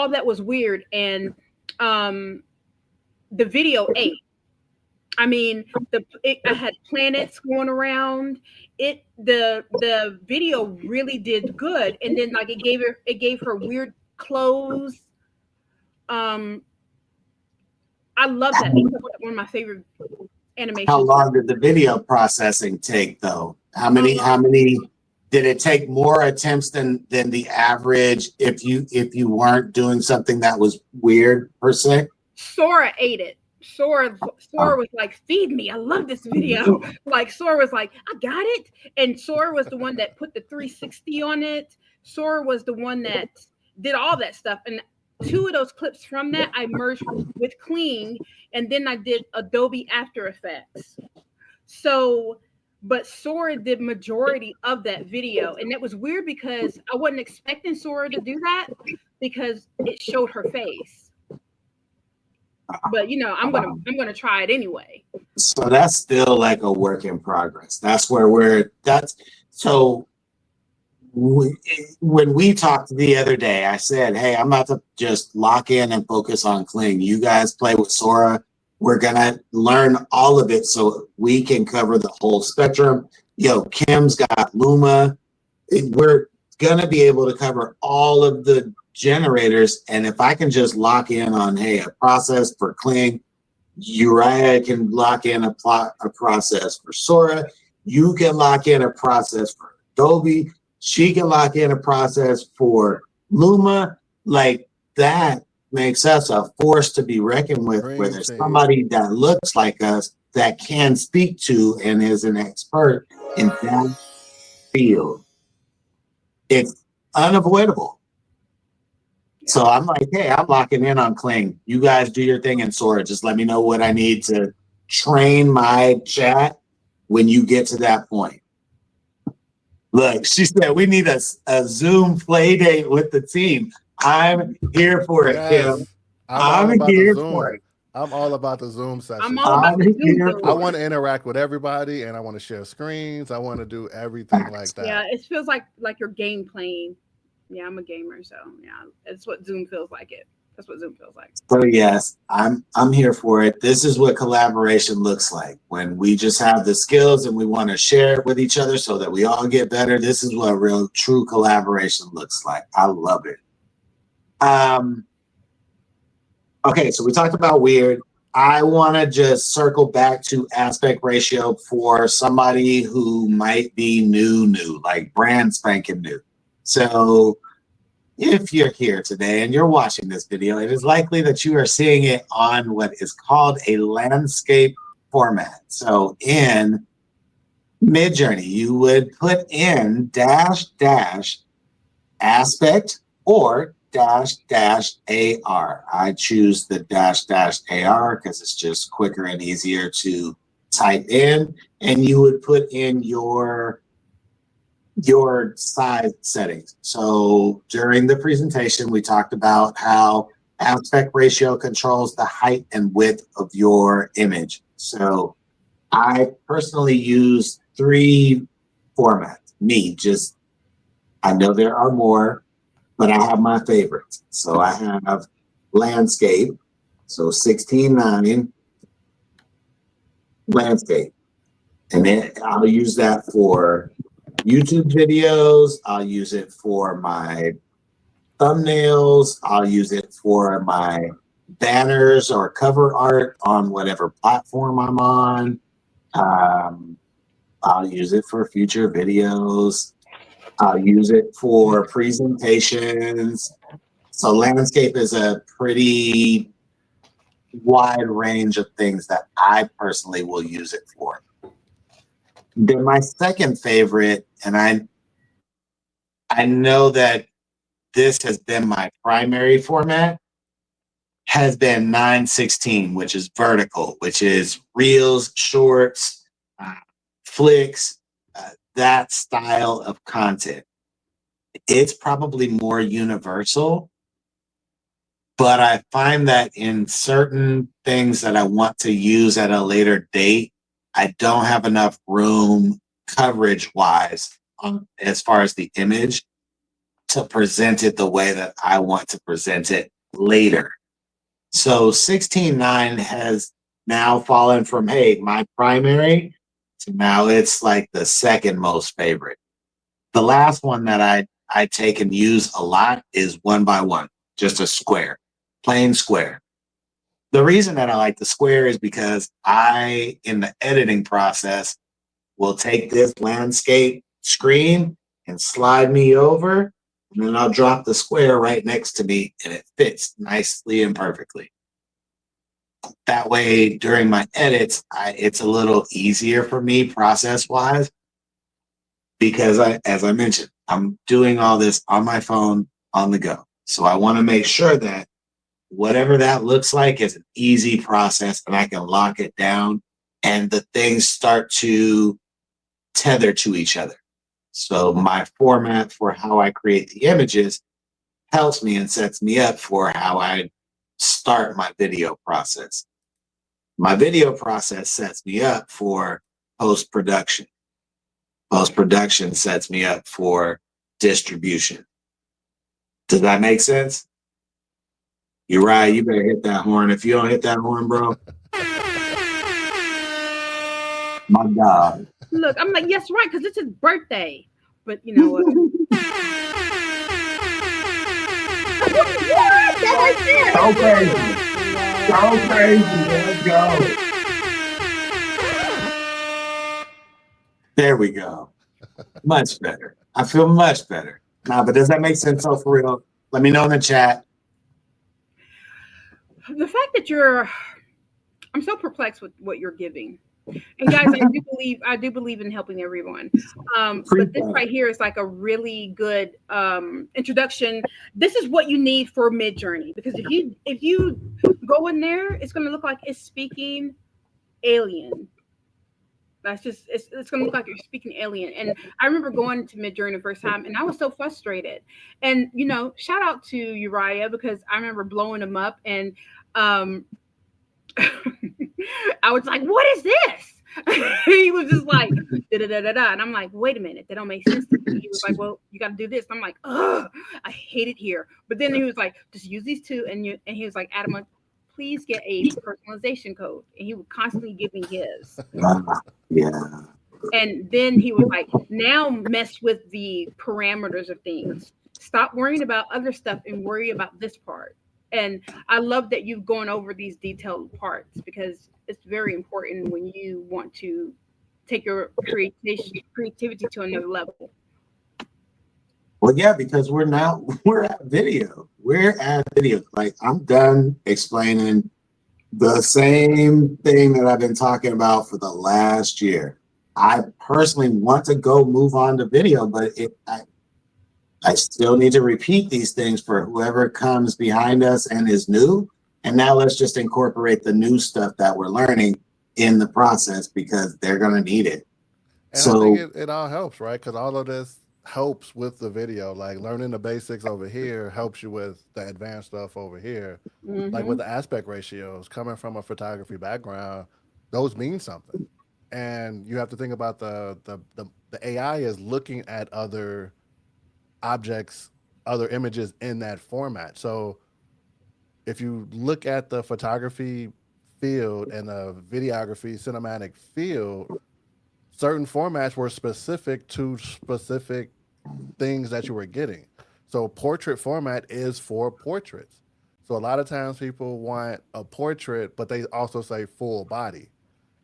all that was weird, and um, the video ate. I mean, I had planets going around. The video really did good, and then like it gave her weird clothes. Um, I love that. It's one of my favorite How animations. long did the video processing take though? How Um, many did it take more attempts than the average if you weren't doing something that was weird per se? Sora ate it. Sora Oh, was like, "Feed me! I love this video." Like Sora was like, "I got it," and Sora was the one that put the 360 on it. Sora was the one that did all that stuff, and two of those clips from that I merged with Kling, and then I did Adobe After Effects. So, but Sora did majority of that video, and it was weird because I wasn't expecting Sora to do that because it showed her face. But I'm gonna try it anyway. so that's still like a work in progress. That's where that's so we, when we talked the other day, I said, hey, I'm about to just lock in and focus on Kling. You guys play with Sora. We're going to learn all of it so we can cover the whole spectrum. Yo, Kim's got Luma. We're going to be able to cover all of the generators. And if I can just lock in on, hey, a process for Kling, Uriah can lock in a process for Sora. You can lock in a process for Adobe. She can lock in a process for Luma. Like that makes us a force to be reckoned with, where Dream there's team. somebody that looks like us that can speak to and is an expert in that field. It's unavoidable. So I'm like, hey, I'm locking in on Kling. You guys do your thing in Sora. Just let me know what I need to train my chat when you get to that point. Look, she said we need a Zoom play date with the team. I'm here for it, Kim. Yes. I'm all I'm about the here for Zoom. it. I'm all about the Zoom I'm session. all about I'm the Zoom here I for building. want it. to interact with everybody and I want to share screens. I want to do everything like Facts. that. Yeah, it feels like you're game playing. Yeah, I'm a gamer, so yeah, it's what Zoom feels like. That's what Zoom feels like. So yes, I'm here for it. This is what collaboration looks like when we just have the skills and we want to share it with each other so that we all get better. This is what real true collaboration looks like. I love it. Um, okay, so we talked about weird. I want to just circle back to aspect ratio for somebody who might be new, like brand spanking new. So if you're here today and you're watching this video, it is likely that you are seeing it on what is called a landscape format. So in Midjourney, you would put in dash dash aspect or dash dash AR. I choose the dash dash AR because it's just quicker and easier to type in. And you would put in your size settings. So during the presentation, we talked about how aspect ratio controls the height and width of your image. So I personally use 3 formats. I know there are more, but I have my favorites. So I have landscape, so 16:9 landscape. And then I'll use that for YouTube videos. I'll use it for my thumbnails. I'll use it for my banners or cover art on whatever platform I'm on. Um, I'll use it for future videos. I'll use it for presentations. So landscape is a pretty wide range of things that I personally will use it for. Then my second favorite, and I know that this has been my primary format, has been 916, which is vertical, which is reels, shorts, uh, flicks, that style of content. It's probably more universal, but I find that in certain things that I want to use at a later date, I don't have enough room coverage wise as far as the image to present it the way that I want to present it later. So 16:9 has now fallen from, hey, my primary to now it's like the second most favorite. The last one that I take and use a lot is 1x1, just a square, plain square. The reason that I like the square is because I, in the editing process, will take this landscape screen and slide me over, and then I'll drop the square right next to me, and it fits nicely and perfectly. That way, during my edits, it's a little easier for me process-wise because as I mentioned, I'm doing all this on my phone on the go. So I want to make sure that whatever that looks like is an easy process and I can lock it down and the things start to tether to each other. So my format for how I create the images helps me and sets me up for how I start my video process. My video process sets me up for post-production. Post-production sets me up for distribution. Does that make sense? You're right. You better hit that horn. If you don't hit that horn, bro, my God. Look, I'm like, yes, right, because it's his birthday. But you know what? What? That's right there. So crazy. So crazy. Let's go. There we go. Much better. I feel much better. Nah, but does that make sense? So for real, let me know in the chat. The fact that I'm so perplexed with what you're giving. And guys, I do believe in helping everyone. But this right here is like a really good introduction. This is what you need for Midjourney because if you go in there, it's going to look like it's speaking alien. That's just it's gonna look like you're speaking alien. And I remember going to Midjourney the first time, and I was so frustrated. And shout out to Uriah because I remember blowing him up, and um, I was like, "What is this?" He was just like, "Da da da da da," and I'm like, "Wait a minute, that don't make sense to me." He was like, "Well, you got to do this." I'm like, "Ugh, I hate it here." But then he was like, "Just use these two," and he was like, "Adam, please get a personalization code," and he would constantly give me his. Yeah. And then he was like, now mess with the parameters of things. Stop worrying about other stuff and worry about this part. And I love that you've gone over these detailed parts because it's very important when you want to take your creativity to another level. Well, yeah, because we're at video. We're at video. Like I'm done explaining the same thing that I've been talking about for the last year. I personally want to go move on to video, but I still need to repeat these things for whoever comes behind us and is new. And now let's just incorporate the new stuff that we're learning in the process because they're going to need it. And I think So, it all helps, right? Because all of this helps with the video. Like learning the basics over here helps you with the advanced stuff over here. Like with Hmm. the aspect ratios, coming from a photography background, those mean something. And you have to think about the AI is looking at other objects, other images in that format. So if you look at the photography field and the videography cinematic field, certain formats were specific to specific things that you were getting. So portrait format is for portraits. So a lot of times people want a portrait, but they also say full body.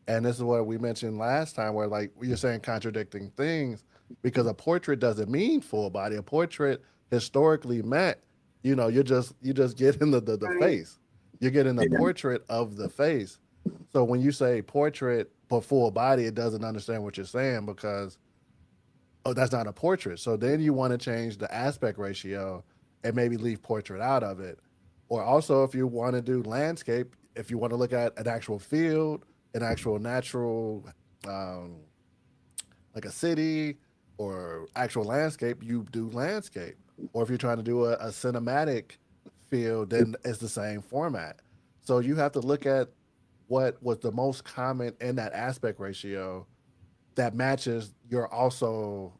And this is what we mentioned last time, where like you're saying contradicting things because a portrait doesn't mean full body. A portrait historically meant, you just get in the Right. face. You're getting the yeah. portrait of the face. So when you say portrait but full body, it doesn't understand what you're saying because that's not a portrait. So then you want to change the aspect ratio and maybe leave portrait out of it. Or also, if you want to do landscape, if you want to look at an actual field, an actual natural, um, like a city or actual landscape, you do landscape. Or if you're trying to do a cinematic field, then it's the same format. So you have to look at what was the most common in that aspect ratio that matches your also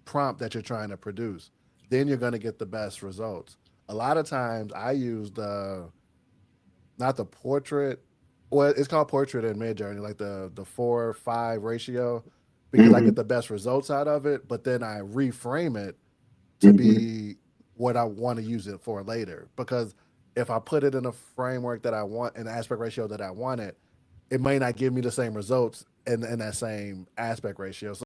prompt that you're trying to produce. then you're going to get the best results. A lot of times I use not the portrait, well, it's called portrait in Midjourney, like the 4:5 ratio, because I Mm-hmm. get the best results out of it, but then I reframe it to Mm-hmm. be what I want to use it for later. Because if I put it in a framework that I want, an aspect ratio that I want it may not give me the same results in that same aspect ratio. So